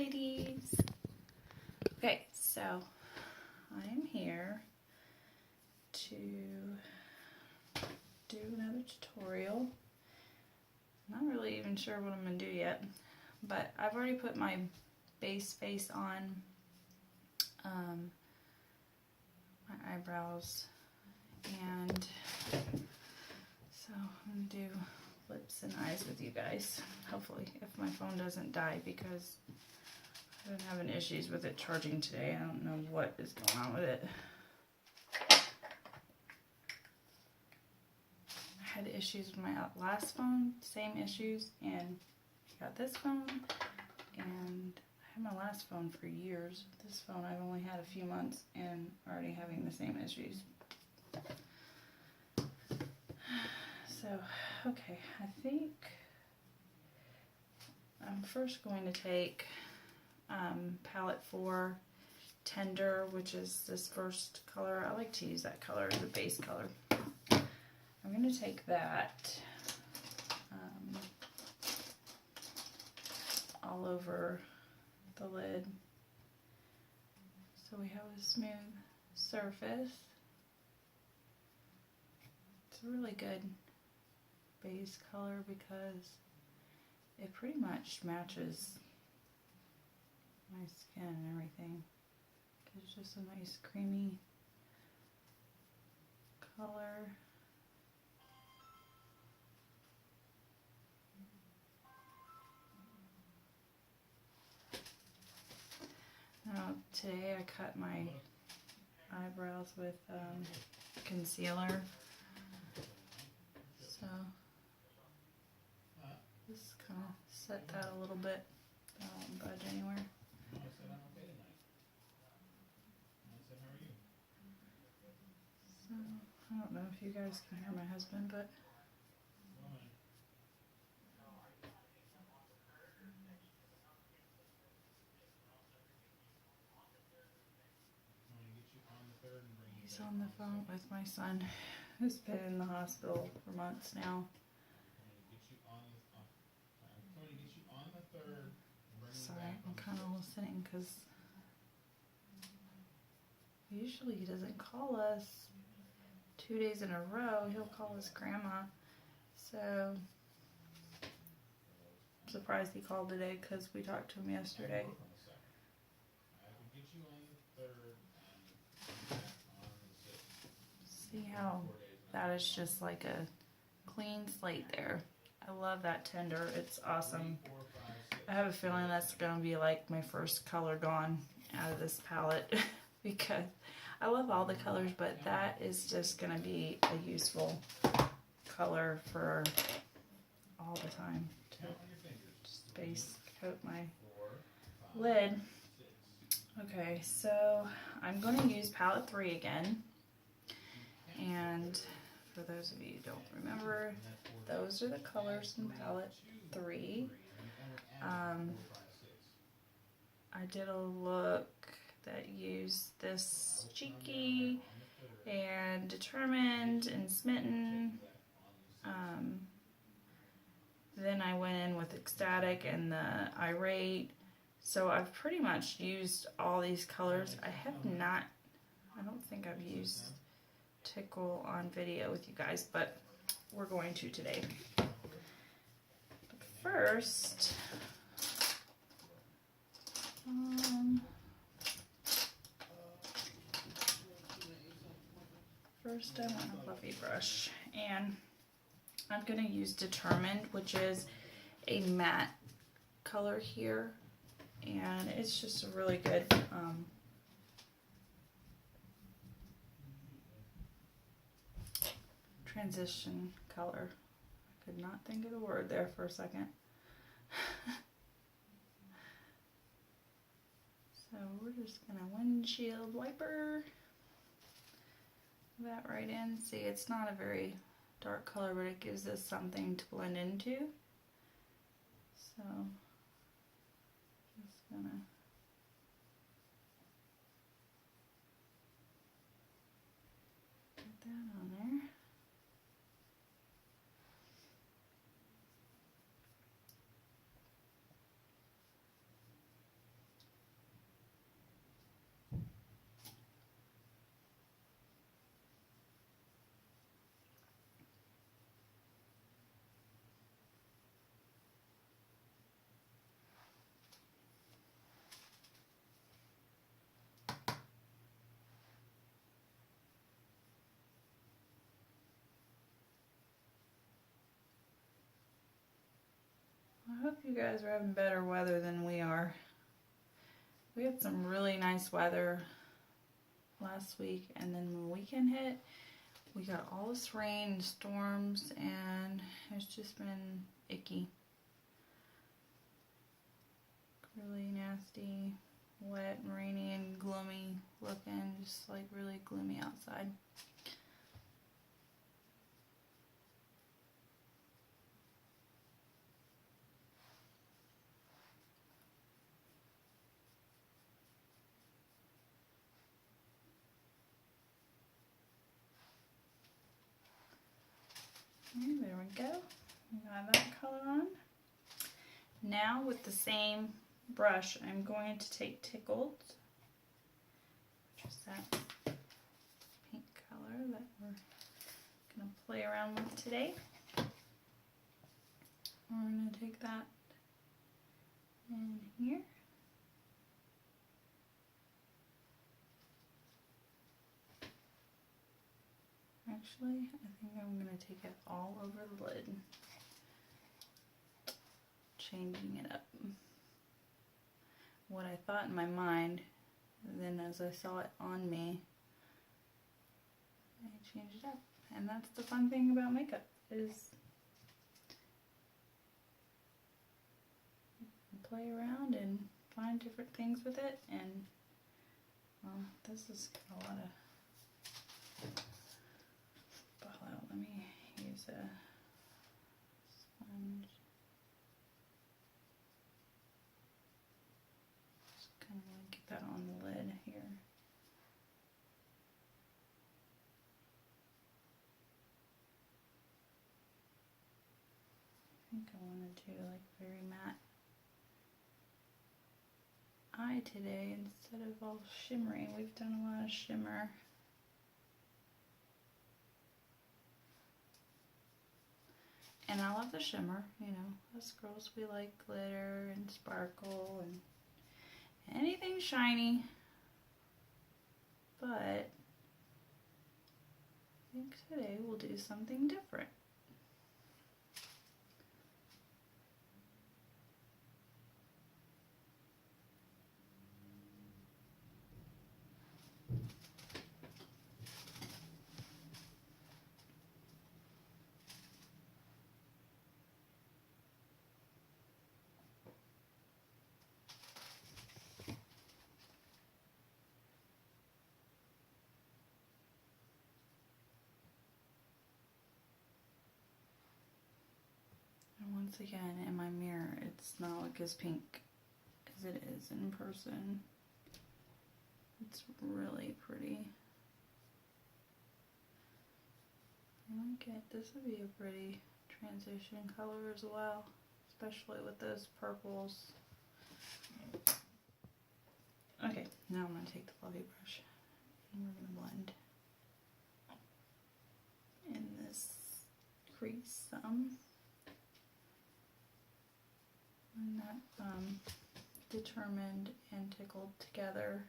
ladies. Okay, so I'm here to do another tutorial. I'm not really even sure what I'm going to do yet, but I've already put my base face on, my eyebrows, and so I'm going to do lips and eyes with you guys, hopefully, if my phone doesn't die, because I've been having issues with it charging today. I don't know what is going on with it. I had issues with my last phone, same issues, and I got this phone, and I had my last phone for years. This phone I've only had a few months and already having the same issues. So, okay, I think I'm first going to take palette 4 Tender, which is this first color. I like to use that color as a base color. I'm going to take that all over the lid so we have a smooth surface. It's a really good base color because it pretty much matches my skin and everything. It's just a nice creamy color. Now today I cut my eyebrows with concealer, so just kind of set that a little bit. Don't budge anywhere. So I don't know if you guys can hear my husband, but he's on the phone with my son, who's been in the hospital for months now. Sorry, I'm kind of listening because usually he doesn't call us 2 days in a row. He'll call his grandma. So I'm surprised he called today because we talked to him yesterday. See how that is just like a clean slate there. I love that Tender. It's awesome. I have a feeling that's going to be like my first color gone out of this palette because I love all the colors, but that is just going to be a useful color for all the time to just base coat my lid. Okay, so I'm going to use palette 3 again. And for those of you who don't remember, those are the colors in palette 3. I did a look that used this Cheeky and Determined and Smitten. Then I went in with Ecstatic and the Irate. So I've pretty much used all these colors. I don't think I've used Tickle on video with you guys, but we're going to today. But first, I want a fluffy brush, and I'm going to use Determined, which is a matte color here, and it's just a really good transition color. I could not think of the word there for a second. So we're just gonna windshield wiper that right in. See, it's not a very dark color, but it gives us something to blend into. So just gonna put that on there. hope you guys are having better weather than we are. We had some really nice weather last week, and then when the weekend hit, we got all this rain and storms, and it's just been icky. Really nasty, wet and rainy and gloomy looking, just like really gloomy outside. And there we go. We got that color on. Now with the same brush, I'm going to take Tickled, which is that pink color that we're going to play around with today. We're going to take that in here. Actually, I think I'm going to take it all over the lid, changing it up. What I thought in my mind, and then as I saw it on me, I changed it up. And that's the fun thing about makeup, is you can play around and find different things with it. And well, this is got a lot of fallout. Let me use a sponge. Kind of want to get that on the lid here. I think I want to do like very matte eye today instead of all shimmery. We've done a lot of shimmer. And I love the shimmer, you know, us girls, we like glitter and sparkle and anything shiny, but I think today we'll do something different. Once again, in my mirror, it's not like as pink as it is in person. It's really pretty. I like it. This would be a pretty transition color as well, especially with those purples. Okay, now I'm going to take the fluffy brush and we're going to blend in this crease some. And that Determined and Tickled together.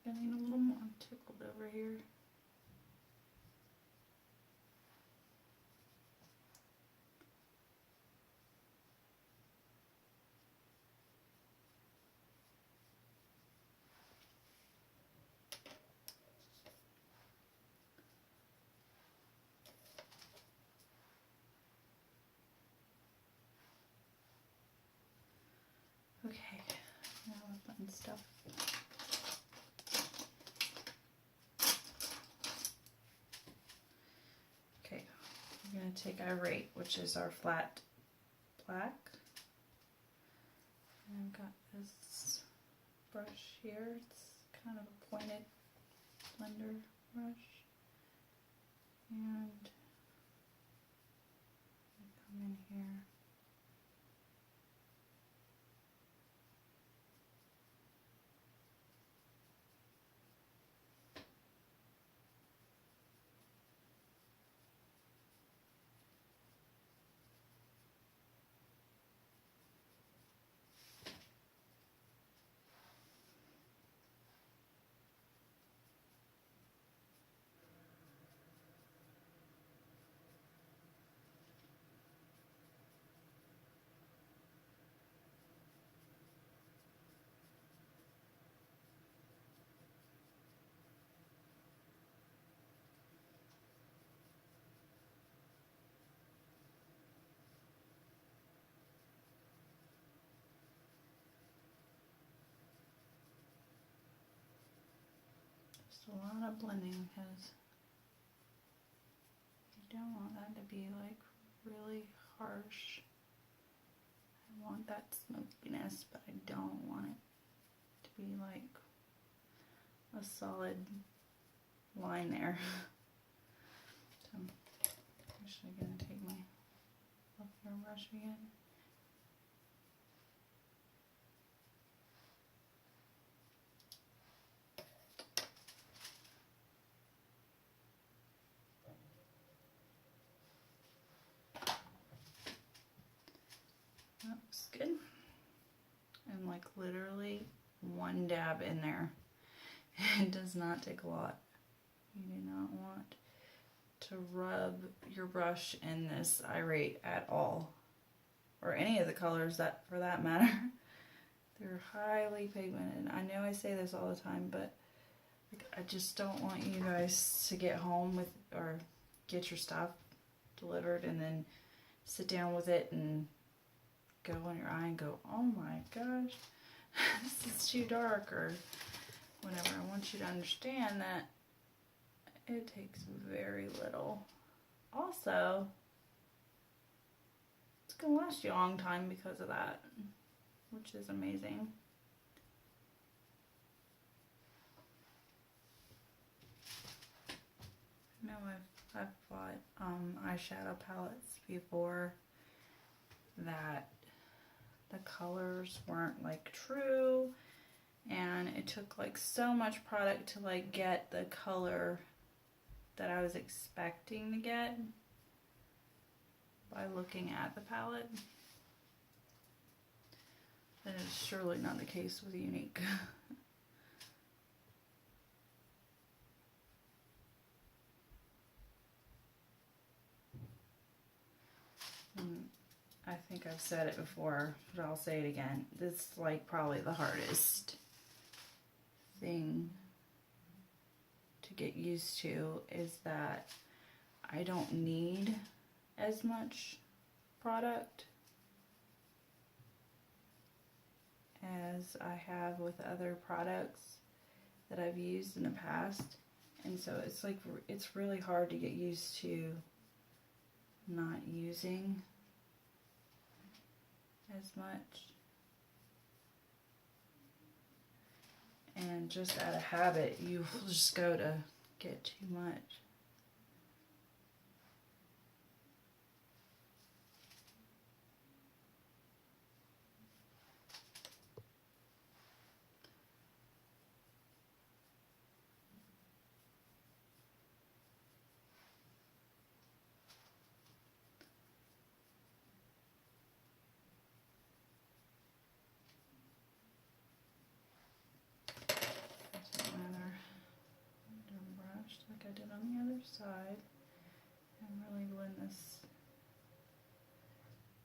I need a little more Tickled over here. Okay, now the fun stuff. Okay, I'm going to take Irate, which is our flat black, And I've got this brush here. It's kind of a pointed blender brush. And I come in here. Just a lot of blending because you don't want that to be like really harsh. I want that smokiness, but I don't want it to be like a solid line there. So I'm actually going to take my fluffier brush again. Looks good. And like literally one dab in there. It does not take a lot. You do not want to rub your brush in this irate at all. Or any of the colors that for that matter. They're highly pigmented. I know I say this all the time, but like, I just don't want you guys to get home with or get your stuff delivered and then sit down with it and go on your eye and go, oh my gosh, this is too dark, or whatever. I want you to understand that it takes very little. Also, it's going to last you a long time because of that, which is amazing. I know I've bought eyeshadow palettes before that the colors weren't like true, and it took like so much product to like get the color that I was expecting to get by looking at the palette. That is surely not the case with Younique. I think I've said it before, but I'll say it again. This is like probably the hardest thing to get used to, is that I don't need as much product as I have with other products that I've used in the past. And so it's like, it's really hard to get used to not using as much, and just out of habit you will just go to get too much. Like I did on the other side, and really blend this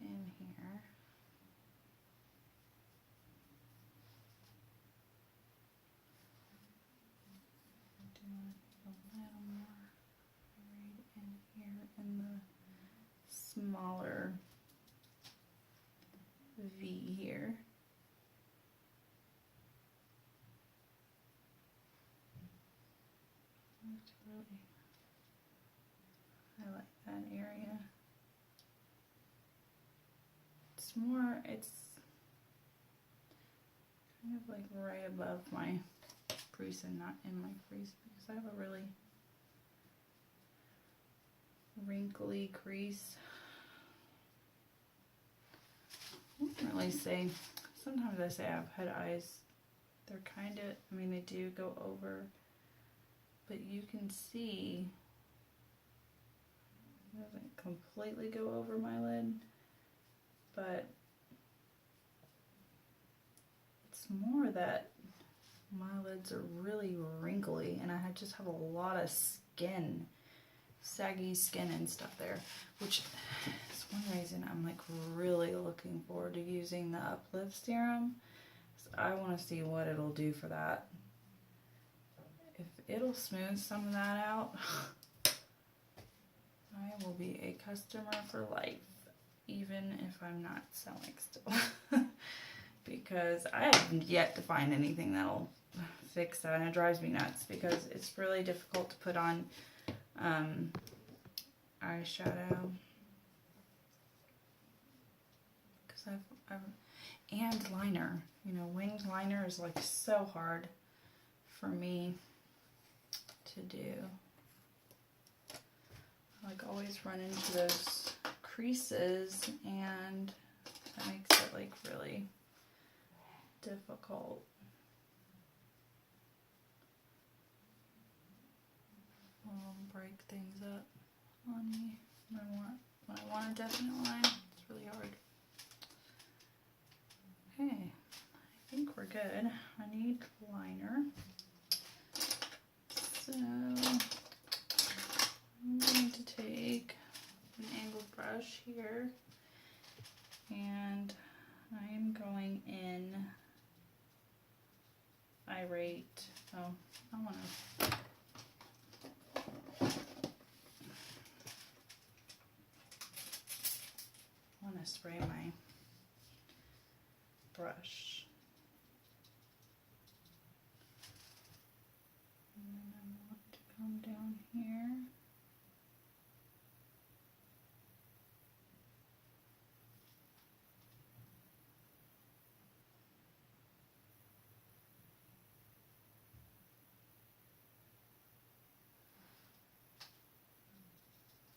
in here. Do a little more right in here in the smaller V here. Let's really highlight that area. It's kind of like right above my crease and not in my crease, because I have a really wrinkly crease. I wouldn't really say, sometimes I say I have head eyes. They're kind of, I mean, they do go over, but you can see it doesn't completely go over my lid, but it's more that my lids are really wrinkly and I just have a lot of skin, saggy skin and stuff there, which is one reason I'm like really looking forward to using the Uplift Serum. I want to see what it'll do for that. If it'll smooth some of that out, I will be a customer for life, even if I'm not selling still. Because I have yet to find anything that'll fix that, and it drives me nuts because it's really difficult to put on eyeshadow. Because I've and liner, you know, winged liner is like so hard for me to do. I like always run into those creases, and that makes it like really difficult. Break things up on me when I want a definite line. It's really hard. Okay, I think we're good. I need liner. So I'm going to take an angled brush here, and I am going in Irate. Oh, I want to spray my brush. And then I want to come down here.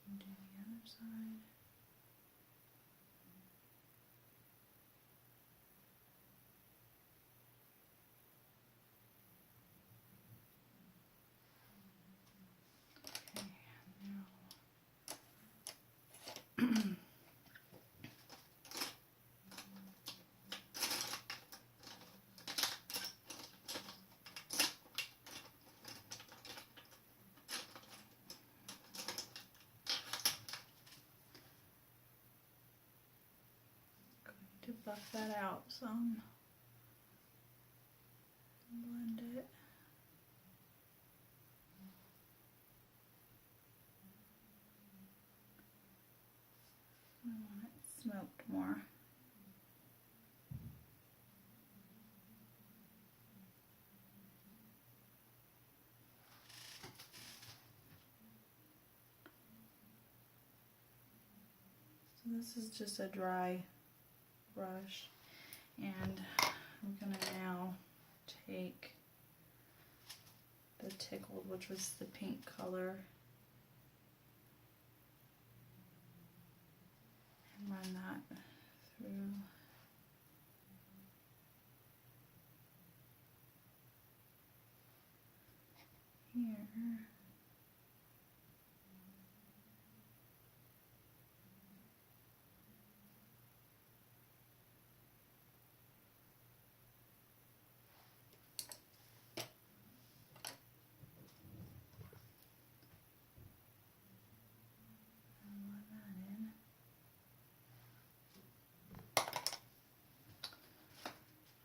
And do the other side. To buff that out some. Blend it. I want it smoked more. So this is just a dry brush, and I'm gonna now take the Tickled, which was the pink color, and run that through here.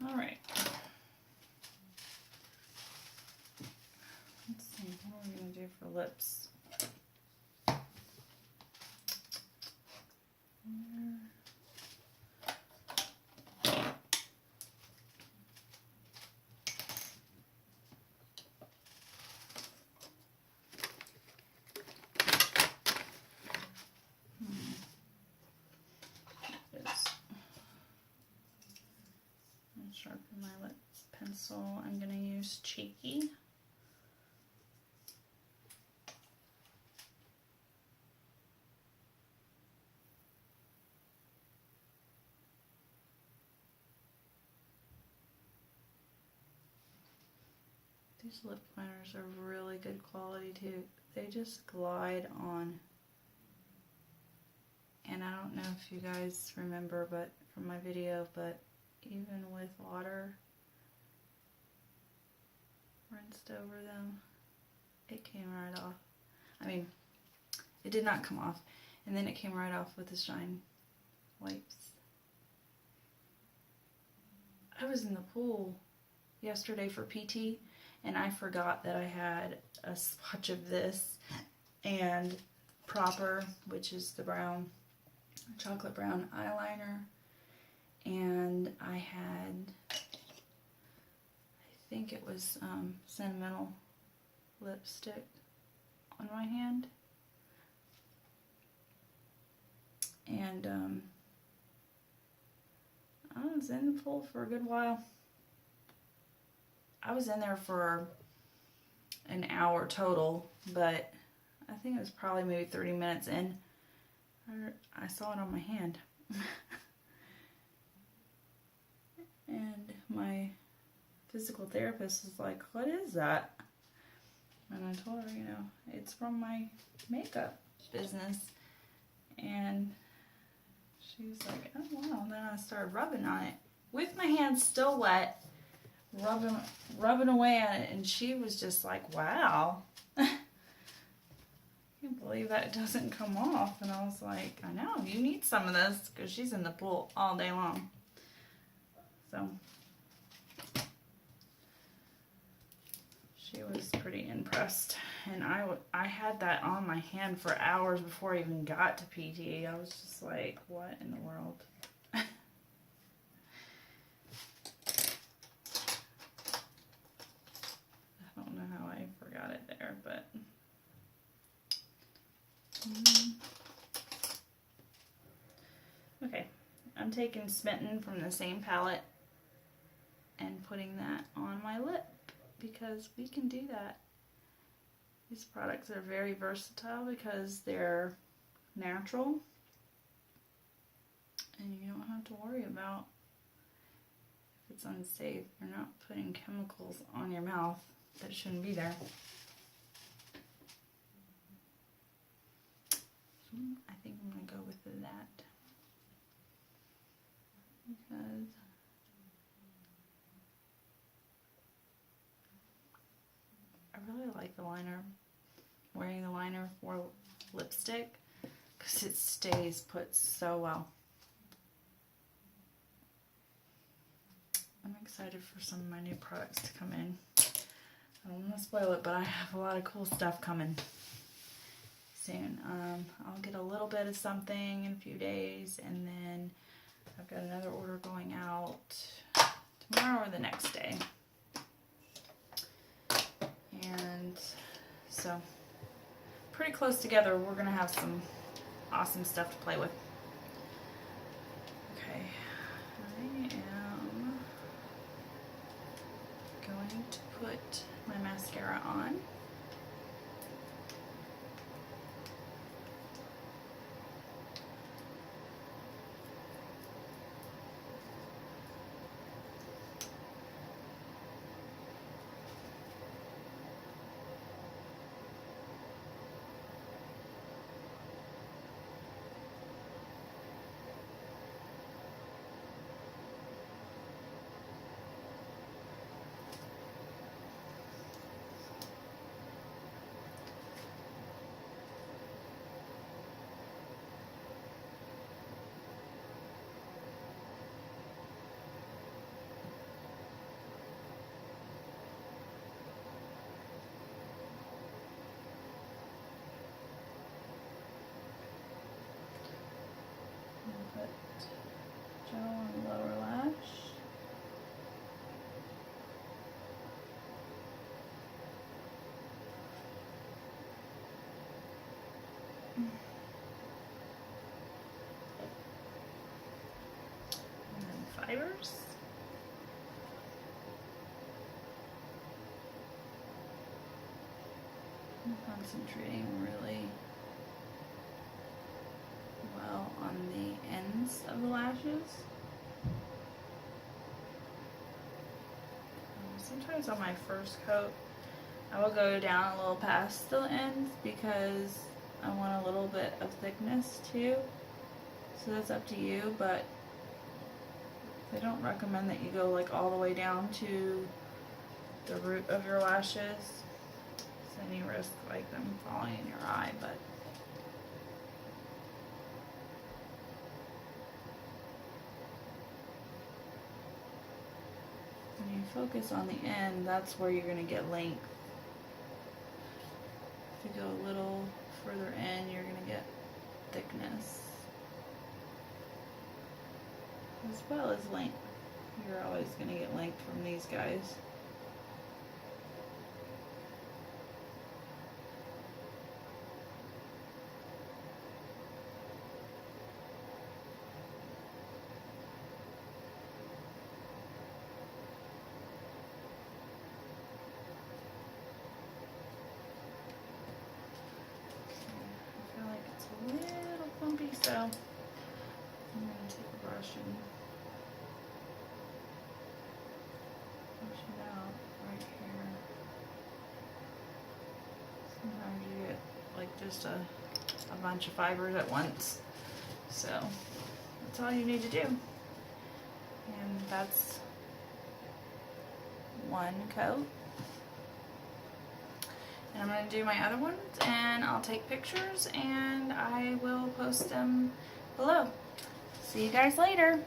All right. Let's see, what are we going to do for lips? Sharpen my lips. pencil, I'm going to use Cheeky. These lip liners are really good quality too. They just glide on. And I don't know if you guys remember but from my video, but even with water rinsed over them, it came right off. I mean, it did not come off. And then it came right off with the Shine wipes. I was in the pool yesterday for PT, and I forgot that I had a swatch of this and Proper, which is the brown, chocolate brown eyeliner, and I had, I think it was Sentimental lipstick on my hand, and I was in the pool for a good while. I was in there for an hour total, but I think it was probably maybe 30 minutes in. I saw it on my hand. And my physical therapist was like, "What is that?" And I told her, you know, it's from my makeup business. And she was like, "Oh wow." And then I started rubbing on it with my hands still wet, rubbing away at it, and she was just like, "Wow." I can't believe that it doesn't come off. And I was like, "I know, you need some of this," because she's in the pool all day long. So she was pretty impressed. And I had that on my hand for hours before I even got to PT. I was just like, what in the world? I don't know how I forgot it there, but okay, I'm taking Smitten from the same palette and putting that on my lip because we can do that. These products are very versatile because they're natural and you don't have to worry about if it's unsafe. You're not putting chemicals on your mouth that shouldn't be there. So I think I'm going to go with that because I really like the liner, wearing the liner for lipstick because it stays put so well. I'm excited for some of my new products to come in. I don't want to spoil it, but I have a lot of cool stuff coming soon. I'll get a little bit of something in a few days, and then I've got another order going out tomorrow or the next day. And so pretty close together. We're going to have some awesome stuff to play with. Okay, I am going to put my mascara on. Put gel on the lower lash. And then fibers. concentrating really well on the ends of the lashes. Sometimes on my first coat, I will go down a little past the ends because I want a little bit of thickness too. So that's up to you, but they don't recommend that you go like all the way down to the root of your lashes. So then you risk like them falling in your eye, but when you focus on the end, that's where you're going to get length. If you go a little further in, you're going to get thickness as well as length. You're always going to get length from these guys. I feel like it's a little bumpy, so I'm going to take a brush and push it out right here. Sometimes you get like just a bunch of fibers at once, so that's all you need to do. And that's one coat. And I'm going to do my other ones, and I'll take pictures and I will post them below. See you guys later.